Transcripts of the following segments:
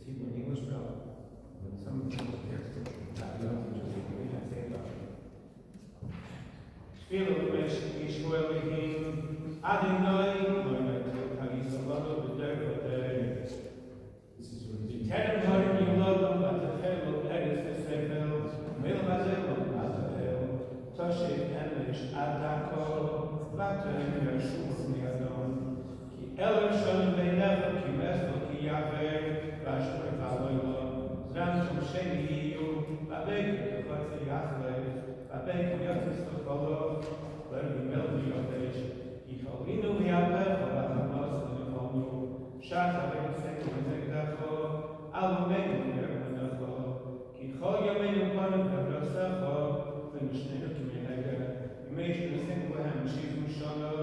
Hebrew and English well, but some people here, young teachers, we can say about it. Tfilu Yishmu Elohim, Adonai, Moinatu, Halisavanu, B'dervotei. This is what the Terem Harim Yolodom, Atafelu, Eretz V'Sefel, Mil Mazelu, Atafel, Toshiv Emesh, Adako, Vatem Yashur Miadon, Ki Elohim Shalom Beinecha, Ki Meslo, Ki Yahweh, Vashur Valoilo, Zantum Sheniyu, Babek, Chotzi Yachlev, Babek, Yatzis Tokolo, Lervi Melvi Yotesh, Yicholinu Yahweh, Vachamos, Nevomu, Shach Avek Seku Zegdacho, Alumenu Yermanecho, Ki Chol Yomenu Panu Kavrasecho, V'Mishnenu Kimenega, Imagine the same way Shiz Mushono,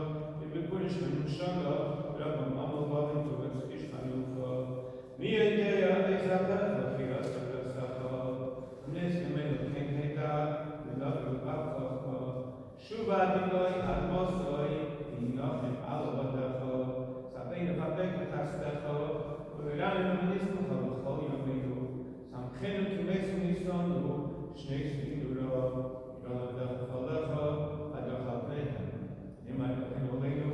V'Bekurish Mushono, Rabban Mamu Vavin Tuvetz Ishmanucho, Miyadea Ezapecho, Firas Kavrasecho, Nes Yomenu Kenheta, Shuba Dinoi Admosoi, Dinochem Alovadecho, Sabein Vabek Tastecho, Uranim Ministro, Chol Yomenu, Samchenu Kimesu Nisonu, Shnei Sviduro, Yoladecho Falecho, Adocha Pehem, Nimai Kenolenu,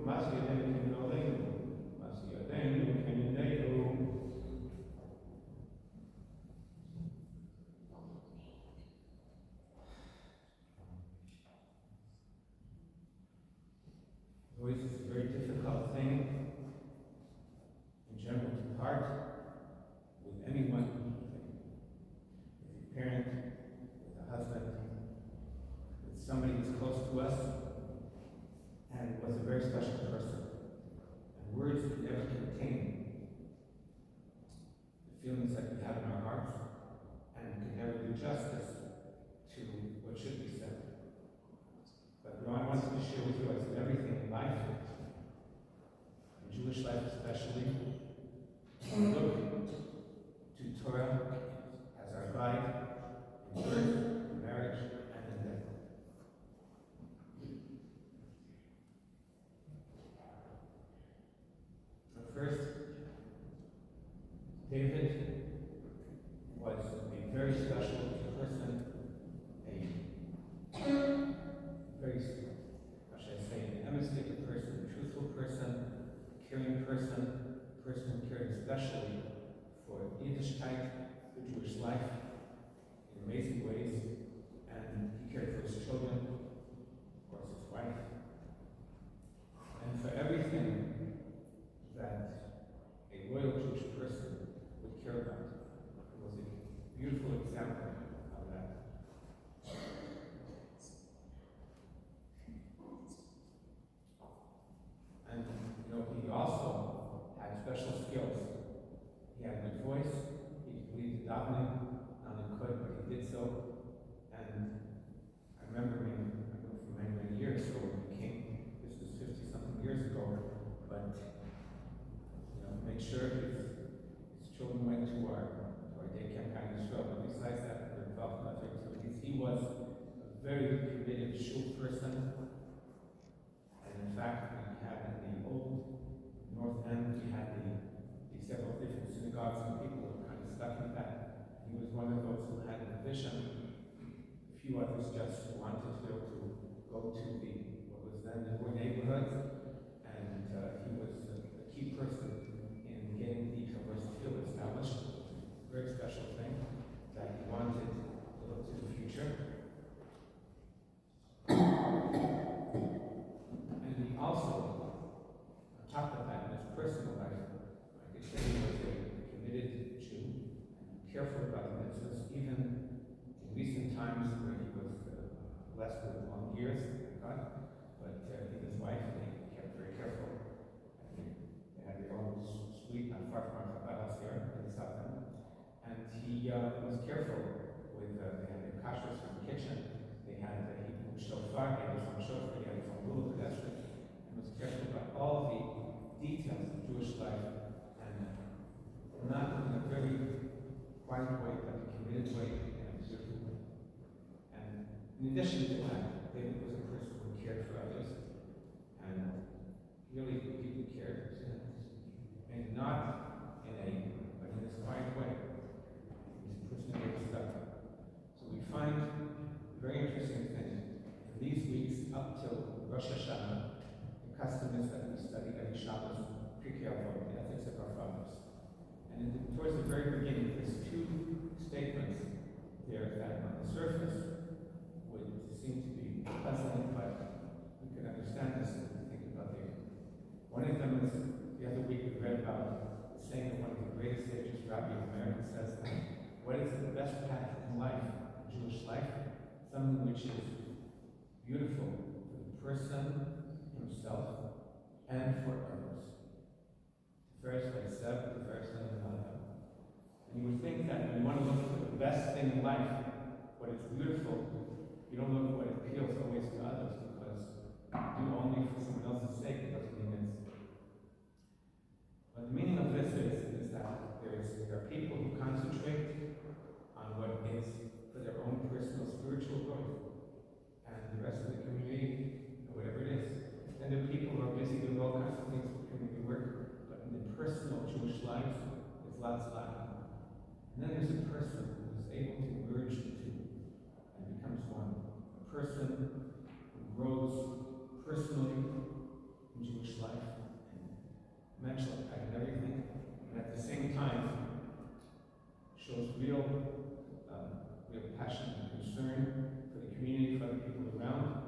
Masiyadenu Kenolenu, Masiyadenu Kenolenu. Voice is a very difficult thing in general to part with anyone, with a parent, with a husband, with somebody who's close to us, and was a very special person. And words could never contain the feelings that we have in our hearts, and could never do justice to what should be said. But what I wanted to share with you is that everything in life, in Jewish life especially, look to Torah as our guide in birth, in marriage, and in death. But first, David was a very special person, a very, how should I say, an emissative person, a truthful person, a caring person, a person who cared especially for Yiddishkeit, the Jewish life, in amazing ways, and he cared for his children, of course his wife, and for everything that a loyal Jewish person would care about. It was a beautiful example of that. And he also had special skills. He had a good voice. He could lead the davening. Not he could, but he did so. And I remember him for many, many years. So when he came, this was 50-something years ago. But make sure his children went to our day camp in Israel. But besides that, we're involved in other activities. He was a very committed shul person. And in fact, we had in the old North End, we had the several different synagogues, and people were kind of stuck in that. He was one of those who had a vision. A few others just wanted to be able to go to what was then the poor neighborhoods, and he was a key person in getting the Kavros Field established. A very special thing that he wanted to look to the future. And he also, on top of that, in his personal life, I could say he was a committed Jew, and careful about the mitzvahs, even in recent times where he was blessed with long years, thank God. But he and his wife, they kept very careful. And they had their own suite not far from our house here in the South End. And he was careful with, they had their kashrus from the kitchen. They had Hebrew shofar, they had some shofar, they had some little pedestrian, and was careful about all the details of Jewish life, and not in a very quiet way, but a committed way, and a beautiful way. And in addition to that, David was a person who cared for others, and really people cared, and not in a, but in this quiet Rabbi America says that what is the best path in life, Jewish life? Something which is beautiful for the person himself and for others. First, I said, the first thing about it. And you would think that when you want to look for the best thing in life, what is beautiful, you don't look for what appeals always to others, because do only for someone else's sake, it doesn't mean it's. But the meaning of this is that there are people who concentrate on what is for their own personal spiritual growth, and the rest of the community, or whatever it is. And there are people who are busy doing all kinds of things for community work, but in the personal Jewish lives, it's lots lacking. And then there's a person who is able to merge the two and becomes one. A person who grows personally in Jewish life, mental impact and everything, and at the same time shows real passion and concern for the community, for the people around,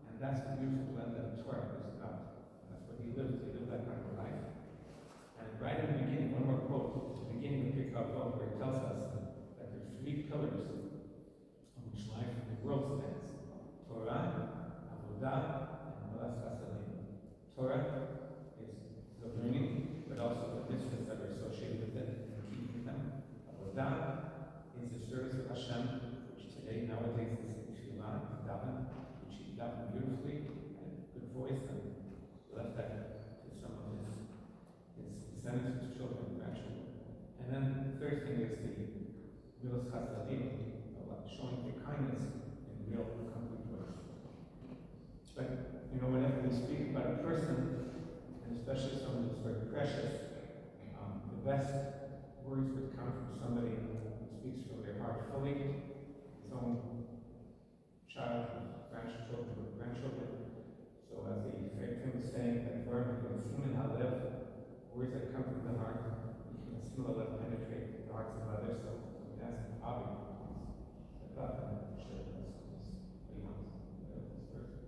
and that's the beautiful blend that Torah is about. That's what he lived. He lived that kind of life. And right in the beginning, one more quote, at the beginning of Pirkei Avot, where he tells us that there's three pillars on which life in the world stands: Torah, Avodah, and Milas Chasadim. Torah is the learning, but also the mitzvahs that are associated with it and keeping them. Avodah is the service of Hashem, which today, nowadays, is Tefillah, Daven, which he davened beautifully, had a good voice, and left that to some of his descendants, his children, grandchildren. And then the third thing is the Milas Chasadim, showing the kindness in real, concrete ways. But, you know, whenever we speak about a person, and especially someone who's very precious, the best words would come from somebody who speaks from their heart fully, his own child, grandchildren. So as the famous saying that words that come from the heart, can similarly penetrate the hearts of others. So that's the hobby. God share with us what he wants this person.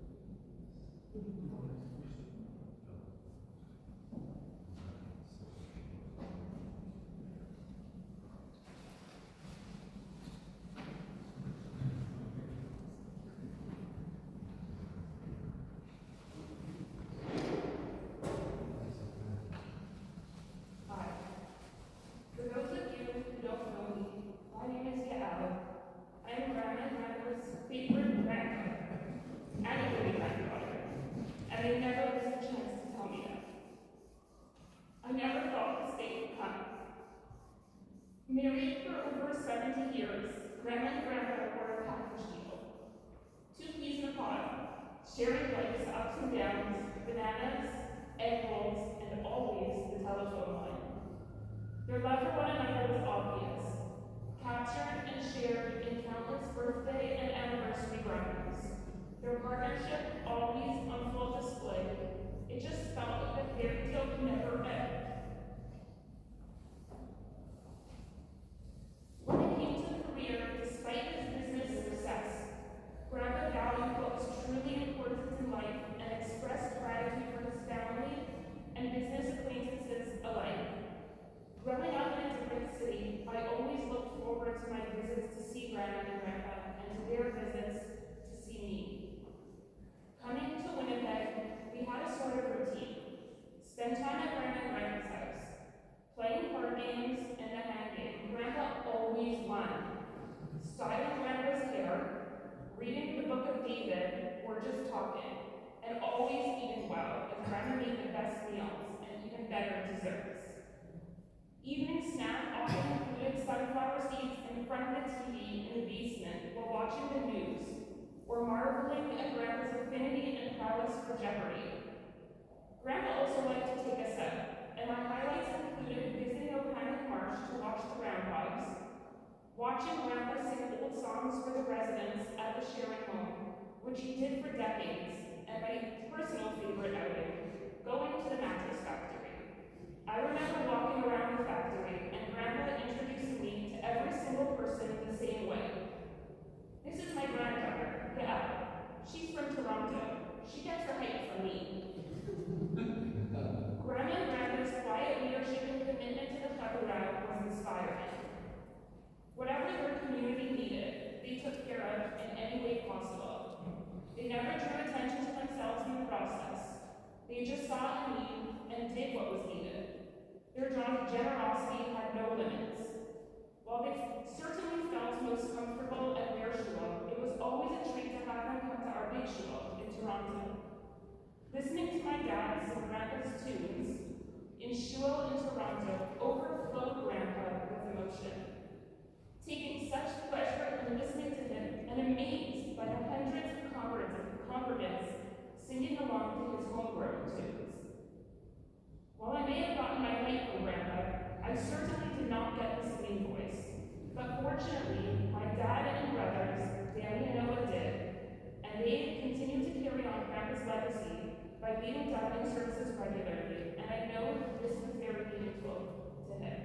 Married for over 70 years, Grandma and Grandpa were a package deal. 2 peas in a pod, sharing life's ups and downs, bananas, egg rolls, and always the telephone line. Their love for one another was obvious, captured and shared in countless birthday and anniversary rounds. Their partnership always on full display. It just felt like a fairy tale could never end. When it came to the career, despite his business success, Grandpa valued what was truly important in life and expressed gratitude for his family and business acquaintances alike. Growing up in a different city, I always looked forward to my visits to see Grandma and Grandpa and to their visits to see me. Coming to Winnipeg, we had a sort of routine. Spend time at Grandma and Grandpa's house, playing card games and the hand game. Grandpa always won. Styling Grandpa's hair, reading the Book of David, or just talking, and always eating well, as Grandma made the best meals and even better desserts. Evening snack often included sunflower seeds in front of the TV in the basement while watching the news, or marveling at Grandpa's affinity and prowess for Jeopardy. Grandpa also liked to take us out, and our highlights included visiting O'Hannon Marsh to watch the groundhogs, watching Grandpa sing old songs for the residents at the sharing home, which he did for decades, and my personal favorite outing, going to the mattress factory. I remember walking around the factory and Grandpa introducing me to every single person the same way. This is my granddaughter, yeah. She's from Toronto. She gets her height from me. Grandma and Grandpa's quiet leadership and commitment to the Chabura was inspiring. generosity had no limits. While they certainly felt most comfortable at their shul, it was always a treat to have them come to our big shul in Toronto. Listening to my dad sing Grandpa's tunes in shul in Toronto overflowed Grandpa with emotion. Taking such pleasure in listening to him and amazed by the hundreds of congregants singing along to his homegrown tunes. While I may have gotten my height from Grandpa, I certainly did not get his singing voice. But fortunately, my dad and brothers, Danny and Noah, did, and they continued to carry on Grandpa's legacy by leading diving services regularly, and I know that this was very meaningful to him.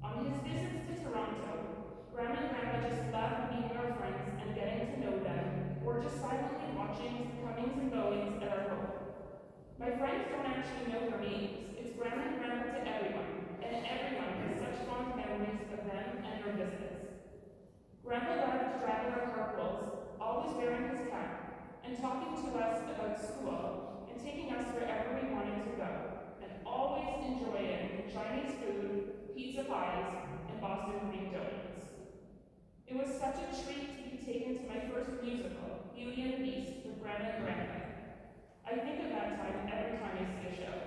On his visits to Toronto, Grandma and Grandpa just loved meeting our friends and getting to know them, or just silently watching the comings and goings at our home. My friends don't actually know their names. It's Grandma and Grandpa to everyone, and everyone has such fond memories of them and their visits. Grandpa loved driving our carpools, always wearing his cap, and talking to us about school, and taking us wherever we wanted to go, and always enjoying Chinese food, pizza pies, and Boston cream donuts. It was such a treat to be taken to my first musical, Beauty and the Beast, with Grandma and Grandpa. I think of that time every time I see a show.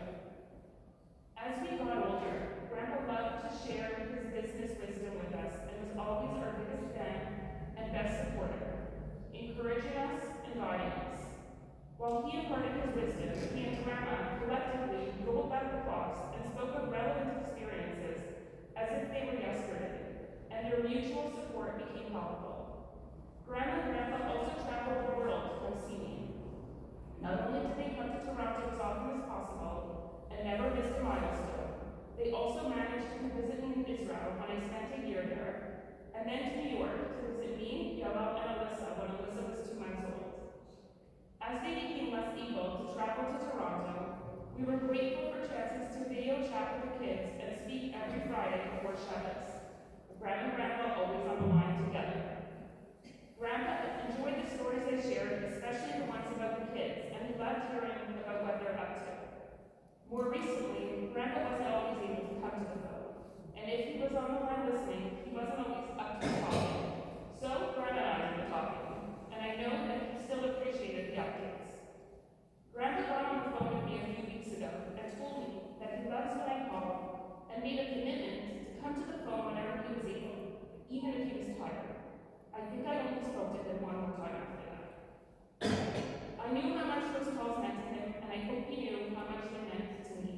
As we got older, Grandpa loved to share his business wisdom with us and was always our biggest fan and best supporter, encouraging us and guiding us. While he imparted his wisdom, he and Grandma collectively rolled back the clocks and spoke of relevant experiences as if they were yesterday, and their mutual support became palpable. Grandma and Grandpa also traveled the world to come see me. Not only did they come to Toronto as often as possible and never missed a milestone, they also managed to visit me in Israel when I spent a year there, and then to New York to visit me, Yella, and Alyssa when Alyssa was 2 months old. As they became less able to travel to Toronto, we were grateful for chances to video chat with the kids and speak every Friday before Shabbos. Grandma and Grandpa always on the line together. Grandpa enjoyed the stories I shared, especially the ones about the kids, and he loved hearing about what they're up to. More recently, Grandpa wasn't always able to come to the phone, and if he was on the line listening, he wasn't always up to talking. So Grandma and I were talking, and I know that he still appreciated the updates. Grandpa got on the phone with me a few weeks ago and told me that he loves when I call and made a commitment to come to the phone whenever he was able, even if he was tired. I think I only spoke to him one more time after that. I knew how much those calls meant to him, and I hope he knew how much they meant to me.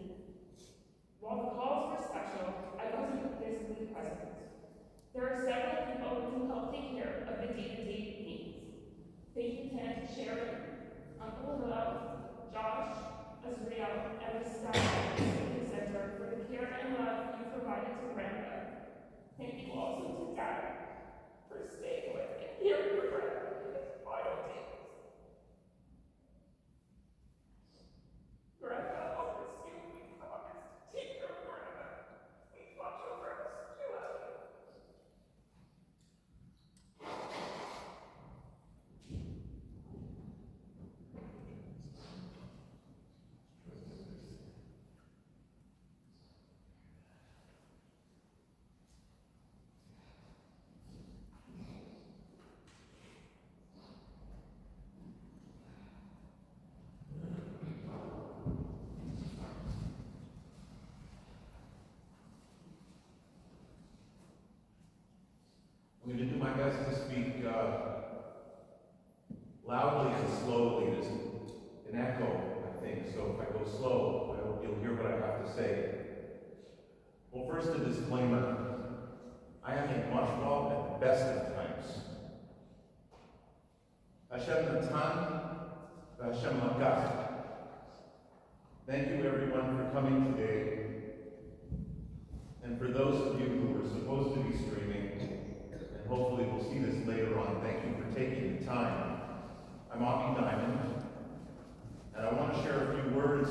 While the calls were special, I wasn't physically present. There are several people who help take care of the day-to-day needs. Thank you, Ken, Sharon, Uncle Love, Josh, Azriel, and the staff at the Student Center for the care and love you provided to Grandpa. Thank you also to Dad for staying with me here for Grandpa in his final days. Grandpa, I'll miss you. We promise to take care of Grandpa. Please watch over us. We love you. I'm going to do my best to speak loudly and slowly. There's an echo, I think, so if I go slow, I hope you'll hear what I have to say. Well, first a disclaimer. I am a mushball at the best of times. Hashem Natan, Hashem Lakach. Thank you everyone for coming today. And for those of you who were supposed to be streaming, and hopefully we'll see this later on, thank you for taking the time. I'm Avi Diamond, and I want to share a few words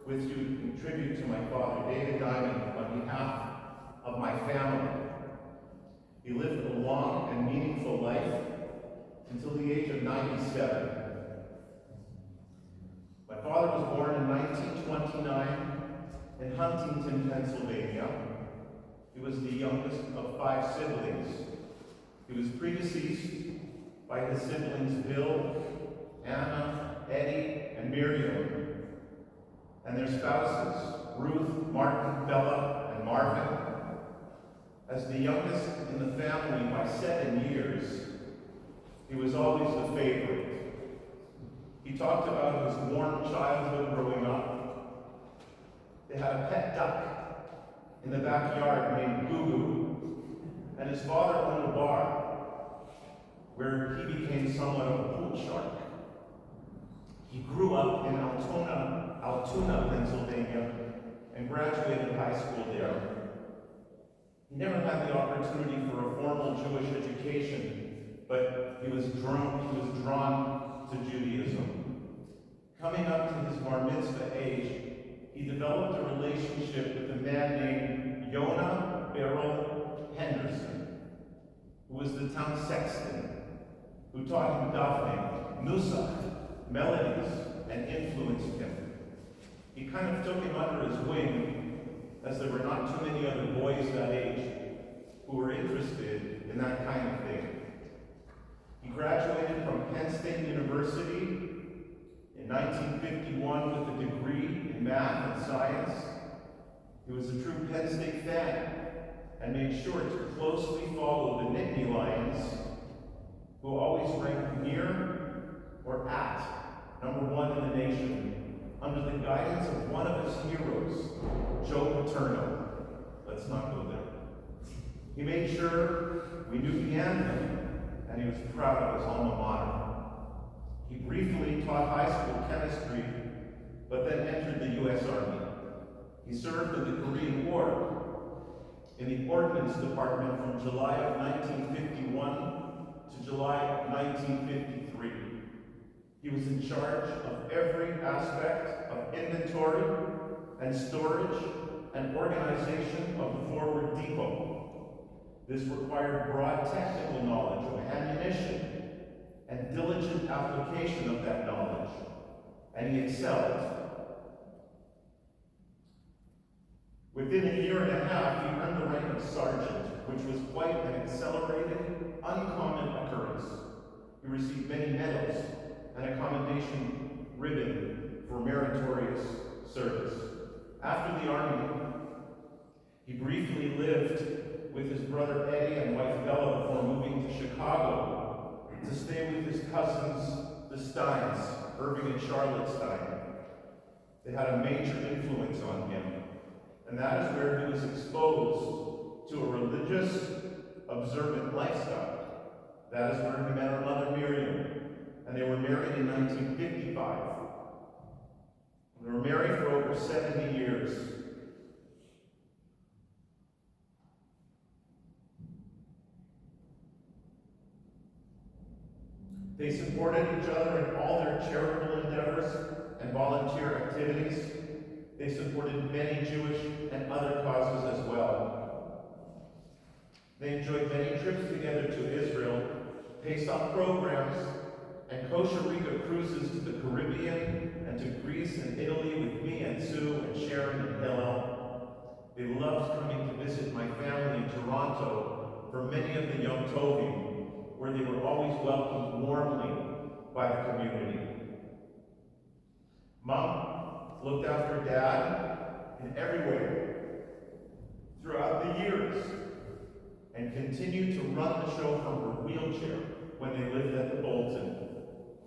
with you to contribute to my father, David Diamond, on behalf of my family. He lived a long and meaningful life until the age of 97. My father was born in 1929 in in Huntington, Pennsylvania. He was the youngest of 5 siblings. He was predeceased by his siblings Bill, Anna, Eddie, and Miriam, and their spouses, Ruth, Martin, Bella, and Marvin. As the youngest in the family by 7 years, he was always the favorite. He talked about his warm childhood growing up. They had a pet duck in the backyard named Goo-Goo, and his father owned a bar where he became somewhat of a pool shark. He grew up in Altoona, Pennsylvania, and graduated high school there. He never had the opportunity for a formal Jewish education, but he was drawn to Judaism. Coming up to his bar mitzvah age, he developed a relationship with a man named Yonah Beryl Henderson, who was the town sexton, who taught him davening, nusach, melodies, and influenced him. He kind of took him under his wing, as there were not too many other boys that age who were interested in that kind of thing. He graduated from Penn State University in 1951 with a degree in math and science. He was a true Penn State fan and made sure to closely follow the Nittany Lions, who always ranked near or at #1 in the nation, under the guidance of one of his heroes, Joe Paterno. Let's not go there. He made sure we knew the anthem, and he was proud of his alma mater. He briefly taught high school chemistry, but then entered the U.S. Army. He served in the Korean War in the Ordnance Department from July of 1951 to July of 1953. He was in charge of every aspect of inventory and storage and organization of the forward depot. This required broad technical knowledge of ammunition and diligent application of that knowledge, and he excelled. Within a year and a half, he earned the rank of sergeant, which was quite an accelerated, uncommon occurrence. He received many medals and a commendation ribbon for meritorious service. After the Army, he briefly lived with his brother Eddie and wife Bella before moving to Chicago to stay with his cousins, the Steins, Irving and Charlotte Stein. They had a major influence on him, and that is where he was exposed to a religious, observant lifestyle. That is where he met her mother Miriam, and they were married in 1955. They were married for over 70 years. They supported each other in all their charitable endeavors and volunteer activities. They supported many Jewish and other causes as well. They enjoyed many trips together to Israel, Pesach programs, and Costa Rica cruises to the Caribbean and to Greece and Italy with me and Sue and Sharon and Hillel. They loved coming to visit my family in Toronto for many of the Yom Tovim, where they were always welcomed warmly by the community. Mom looked after Dad in every way throughout the years and continued to run the show from her wheelchair when they lived at the Bolton,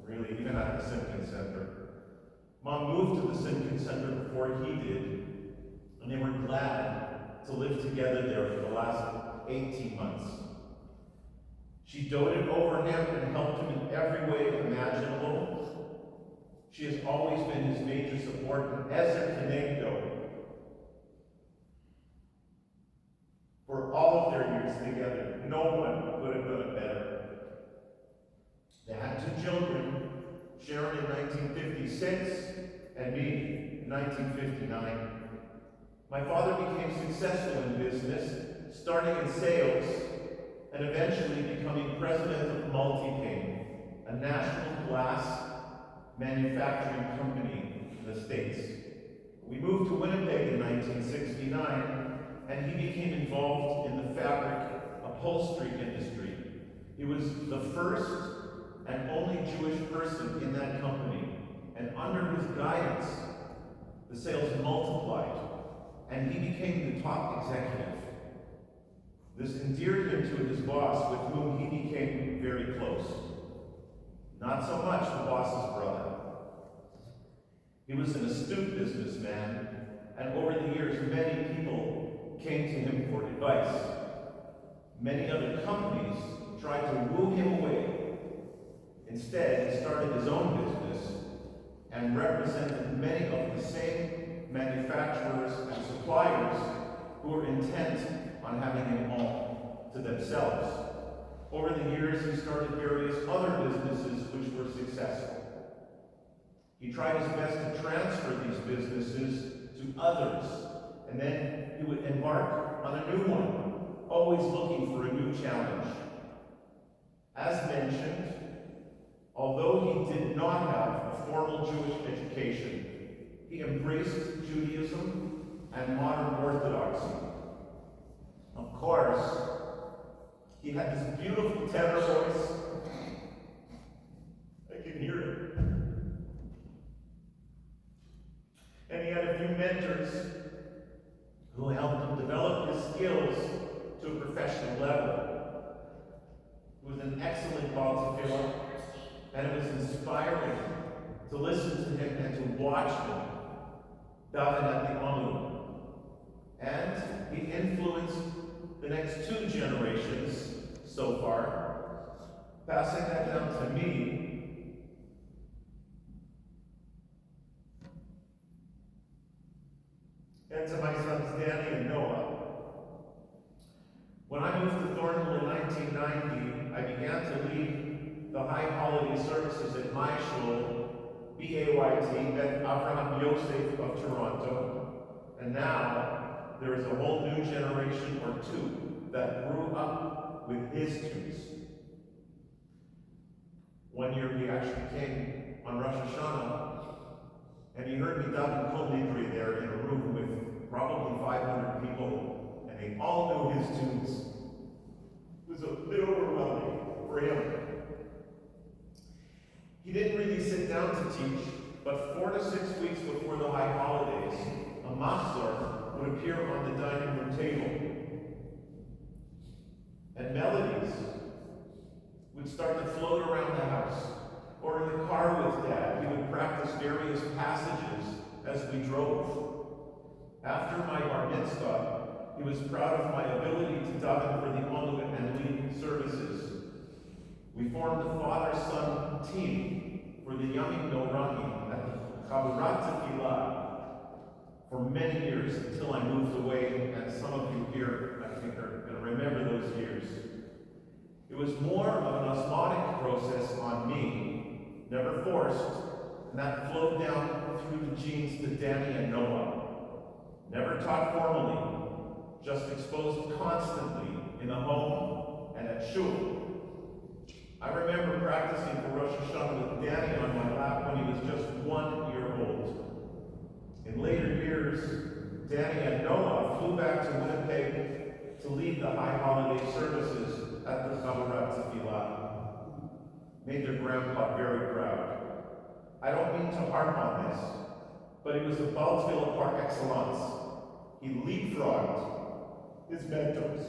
really even at the Simkin Center. Mom moved to the Simkin Center before he did, and they were glad to live together there for the last 18 months. She doted over him and helped him in every way imaginable. She has always been his major support in Ezer Kenegdo. For all of their years together, no one could have done it better. They had 2 children, Sharon in 1956 and me in 1959. My father became successful in business, starting in sales and eventually becoming president of Multipane, a national glass manufacturing company in the States. We moved to Winnipeg in 1969, and he became involved in the fabric upholstery industry. He was the first and only Jewish person in that company, and under his guidance, the sales multiplied, and he became the top executive. This endeared him to his boss, with whom he became very close. Not so much the boss's brother. He was an astute businessman, and over the years, many people came to him for advice. Many other companies tried to woo him away. Instead, he started his own business and represented many of the same manufacturers and suppliers who were intent on having him all to themselves. Over the years, he started various other businesses which were successful. He tried his best to transfer these businesses to others, and then he would embark on a new one, always looking for a new challenge. As mentioned, although he did not have a formal Jewish education, he embraced Judaism and modern Orthodoxy. Of course, he had this beautiful tenor voice. I can hear it. And he had a few mentors who helped him develop his skills to a professional level. He was an excellent volunteer, and it was inspiring to listen to him and to watch him daven at the Amu. And he influenced the next 2 generations so far, passing that down to me. And to my sons Danny and Noah. When I moved to Thornhill in 1990, I began to lead the high holiday services at my shul, BAYT, Beth Avraham Yosef of Toronto. And now there is a whole new generation or 2 that grew up with his tunes. One year he actually came on Rosh Hashanah, and he heard me daven Kol Nidre there in a room with probably 500 people, and they all knew his tunes. It was a bit overwhelming for him. He didn't really sit down to teach, but 4 to 6 weeks before the high holidays, a machzor would appear on the dining room table. And melodies would start to float around the house. Or in the car with Dad, he would practice various passages as we drove. After my bar mitzvah, he was proud of my ability to daven for the Olu and lead services. We formed a father-son team for the Yamim Noraim at the Chaburat Tefillah for many years until I moved away, and some of you here, I think, are going to remember those years. It was more of an osmotic process on me, never forced, and that flowed down through the genes to Danny and Noah. Never taught formally, just exposed constantly in the home and at shul. I remember practicing for Rosh Hashanah with Danny on my lap when he was just 1 year old. In later years, Danny and Noah flew back to Winnipeg to lead the high holiday services at the Chaburat Tefillah. Made their grandpa very proud. I don't mean to harp on this, but he was a Baltville par excellence. He leapfrogged his mentors.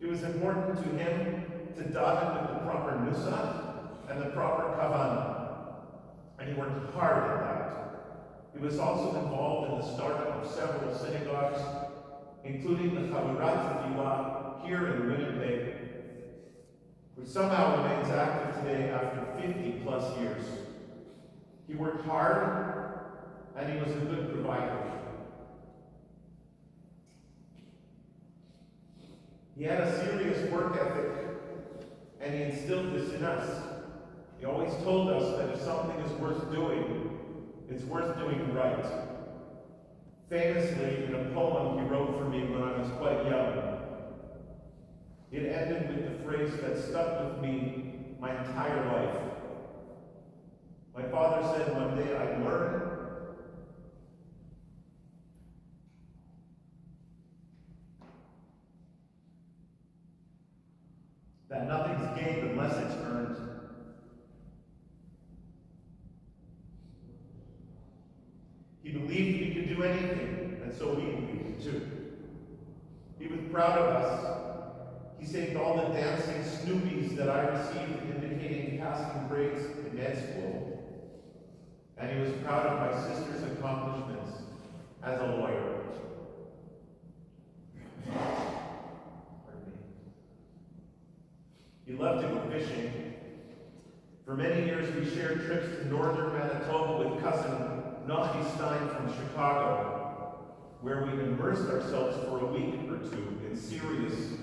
It was important to him to daven with the proper nusach and the proper kavanah, and he worked hard at that. He was also involved in the startup of several synagogues, including the Chaburat Tefillah here in Winnipeg, which somehow remains active today after 50 plus years. He worked hard, and he was a good provider. He had a serious work ethic, and he instilled this in us. He always told us that if something is worth doing, it's worth doing right. Famously, in a poem he wrote for me when I was quite young, it ended with the phrase that stuck with me my entire life. My father said one day I'd learn that nothing's gained unless it's earned. He believed we could do anything, and so we believed too. He was proud of us. He saved all the dancing Snoopies that I received indicating passing grades in med school. And he was proud of my sister's accomplishments as a lawyer. Pardon me. He loved to go fishing. For many years we shared trips to northern Manitoba with cousin Nachi Stein from Chicago, where we immersed ourselves for a week or two in serious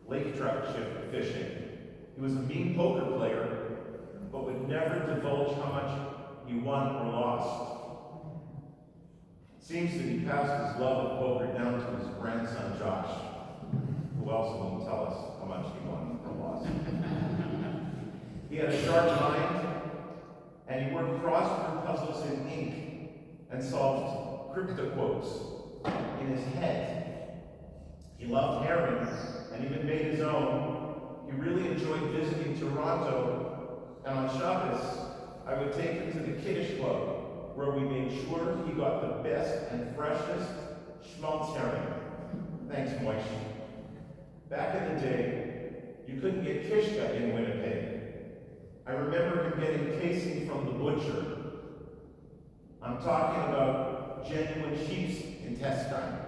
lake trout fishing. He was a mean poker player, but would never divulge how much he won or lost. Seems that he passed his love of poker down to his grandson Josh, who also won't tell us how much he won or lost. He had a sharp mind, and he worked crossword puzzles in ink and solved cryptoquotes in his head. He loved herring and even made his own. He really enjoyed visiting Toronto, and on Shabbos, I would take him to the Kiddush Club, where we made sure he got the best and freshest schmaltz herring. Thanks, Moish. Back in the day, you couldn't get kishka in Winnipeg. I remember him getting casing from the butcher. I'm talking about genuine sheep's intestine.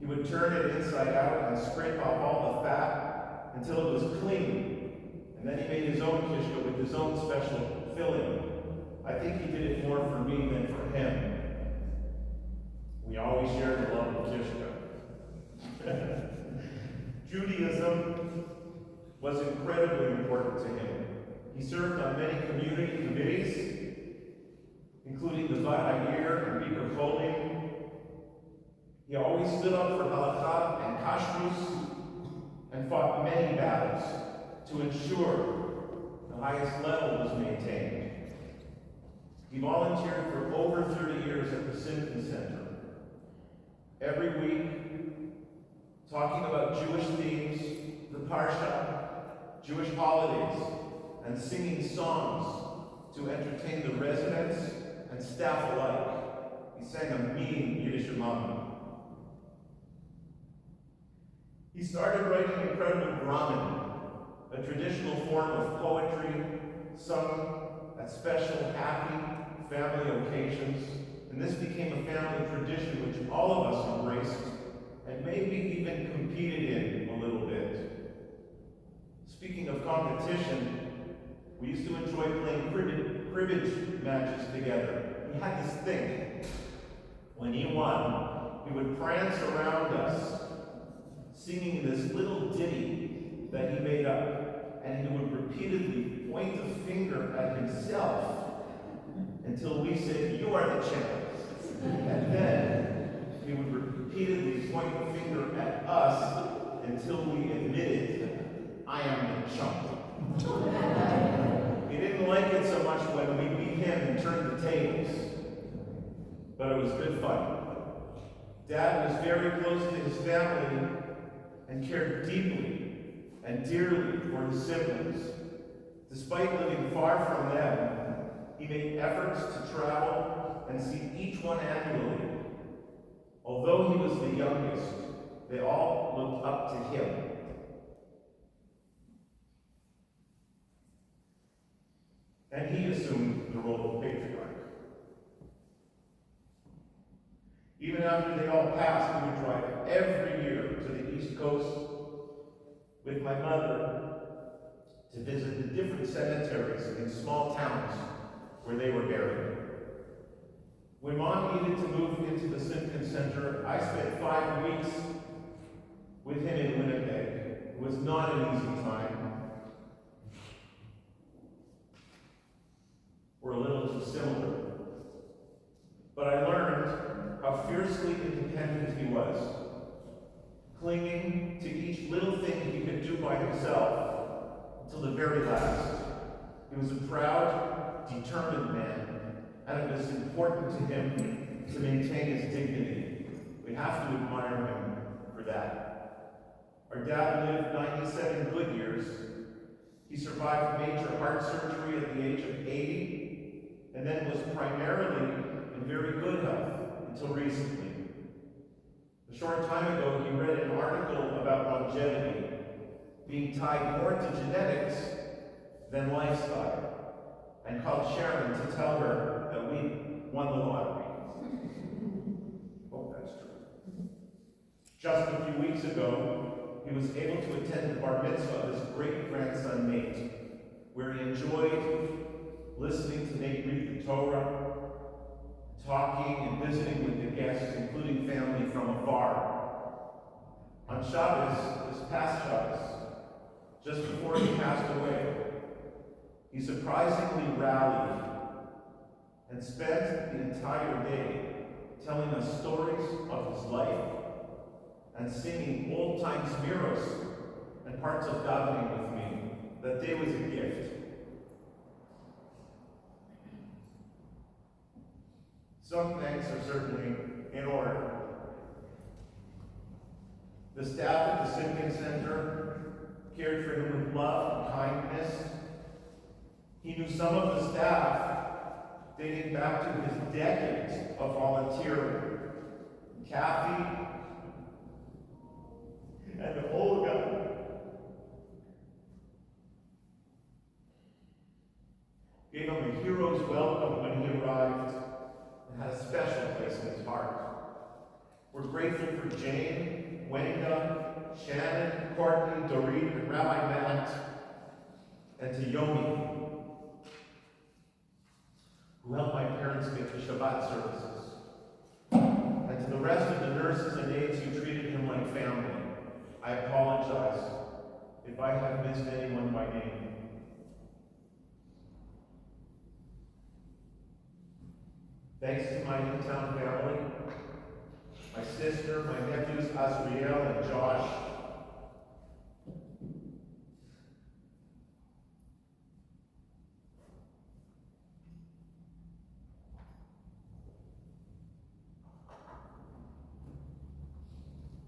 He would turn it inside out and scrape off all the fat until it was clean. And then he made his own kishka with his own special filling. I think he did it more for me than for him. We always shared the love of kishka. Judaism was incredibly important to him. He served on many community committees, including the Vat Ayir and Bikur Cholim. He always stood up for halakha and kashrus and fought many battles to ensure the highest level was maintained. He volunteered for over 30 years at the Simkin Center. Every week, talking about Jewish themes, the Parsha, Jewish holidays, and singing songs to entertain the residents and staff alike. He sang a mean Yiddish among. He started writing incredible Brahmin, a traditional form of poetry sung at special happy family occasions, and this became a family tradition which all of us embraced and maybe even competed in a little bit. Speaking of competition, we used to enjoy playing cribbage matches together. He had this thing. When he won, he would prance around us, singing this little ditty that he made up, and he would repeatedly point a finger at himself until we said, "You are the champ." And then he would repeatedly point the finger at us until we admitted, "I am the chump." He didn't like it so much when we beat him and turned the tables, but it was good fun. Dad was very close to his family and cared deeply and dearly for his siblings. Despite living far from them, he made efforts to travel and see each one annually. Although he was the youngest, they all looked up to him. And he assumed the role of patriarch. Even after they all passed, he would drive every year to the East Coast with my mother to visit the different cemeteries in small towns where they were buried. When Mom needed to move into the Simkin Center, I spent 5 weeks with him in Winnipeg. It was not an easy time. We're a little too similar. But I learned how fiercely independent he was, clinging to each little thing he could do by himself until the very last. He was a proud determined man, and it was important to him to maintain his dignity. We have to admire him for that. Our dad lived 97 good years. He survived major heart surgery at the age of 80, and then was primarily in very good health until recently. A short time ago, he read an article about longevity being tied more to genetics than lifestyle, and called Sharon to tell her that we won the lottery. Hope that's true. Just a few weeks ago, he was able to attend the bar mitzvah of his great-grandson Nate, where he enjoyed listening to Nate read the Torah, talking and visiting with the guests, including family from afar. On Shabbos, this past Shabbos, just before he passed away, he surprisingly rallied and spent the entire day telling us stories of his life and singing old-time Smiros and parts of davening with me. That day was a gift. Some thanks are certainly in order. The staff at the Simkin Center cared for him with love and kindness. He knew some of the staff dating back to his decades of volunteering. Kathy and Olga. Gave him a hero's welcome when he arrived and had a special place in his heart. We're grateful for Jane, Wenda, Shannon, Courtney, Dorit, and Rabbi Matt, and to Yomi, who helped my parents get to Shabbat services, and to the rest of the nurses and aides who treated him like family. I apologize if I have missed anyone by name. Thanks to my in-town family, my sister, my nephews Azriel and Josh,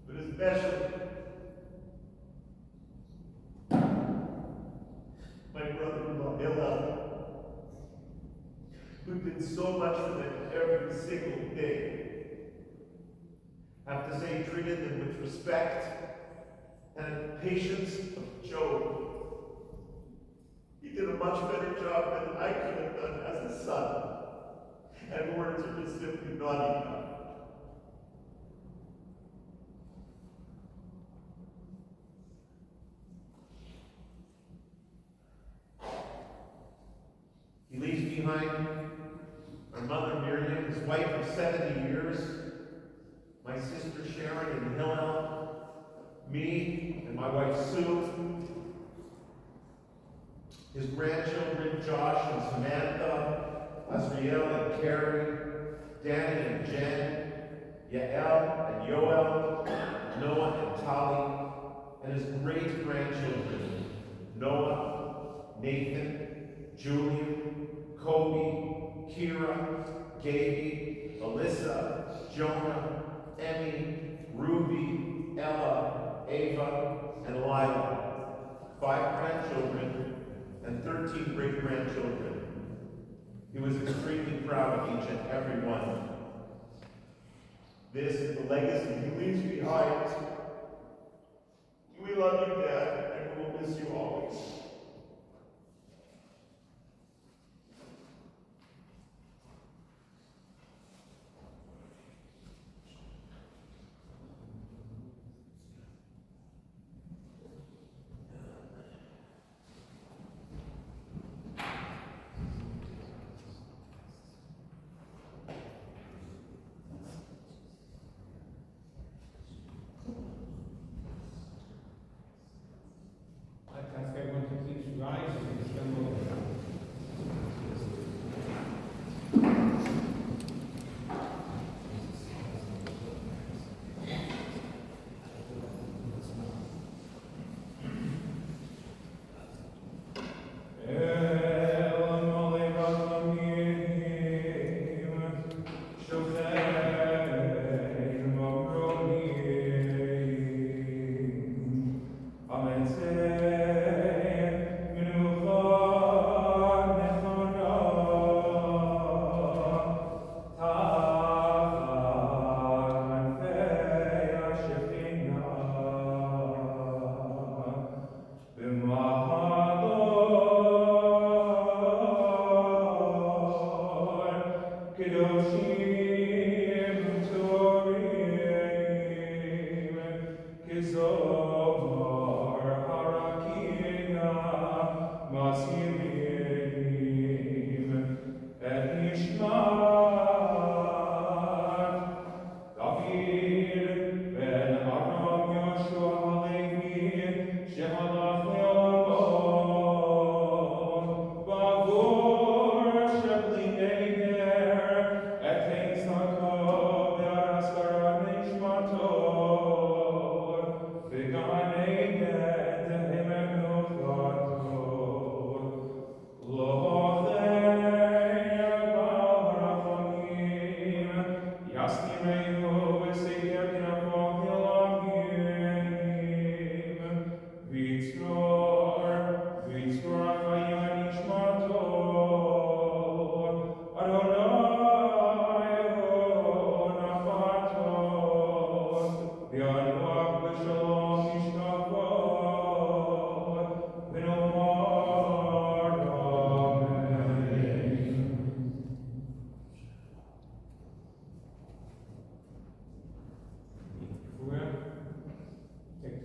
but especially my brother-in-law Hillel, who did so much for them every single day. I have to say, he treated them with respect and patience of Job. He did a much better job than I could have done as a son, and words are just simply not enough. He leaves behind our mother Miriam, his wife of 70 years, my sister Sharon and Hillel, me and my wife Sue, his grandchildren Josh and Samantha, Azriel and Carrie, Danny and Jen, Yael and Yoel, Noah and Tali, and his great-grandchildren, Noah, Nathan, Julian, Kobe, Kira, Gaby, Alyssa, Jonah, Emmy, Ruby, Ella, Ava, and Lila. 5 grandchildren and 13 great-grandchildren. He was extremely proud of each and every one. This is the legacy he leaves behind. We love you, Dad, and we will miss you always.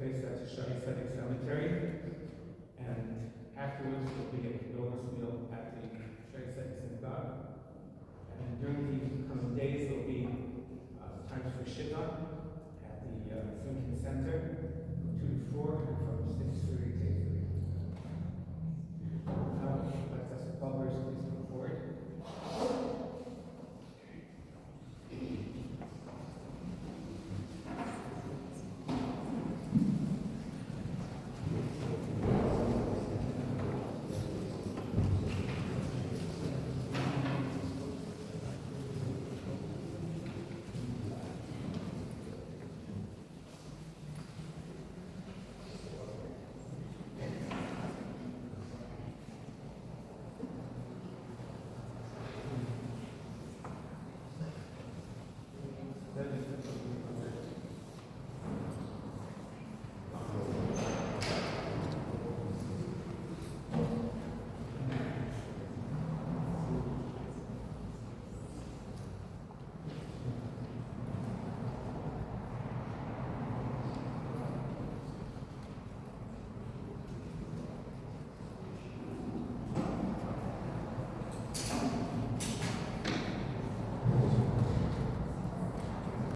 place at the Shavi Tzedek Cemetery.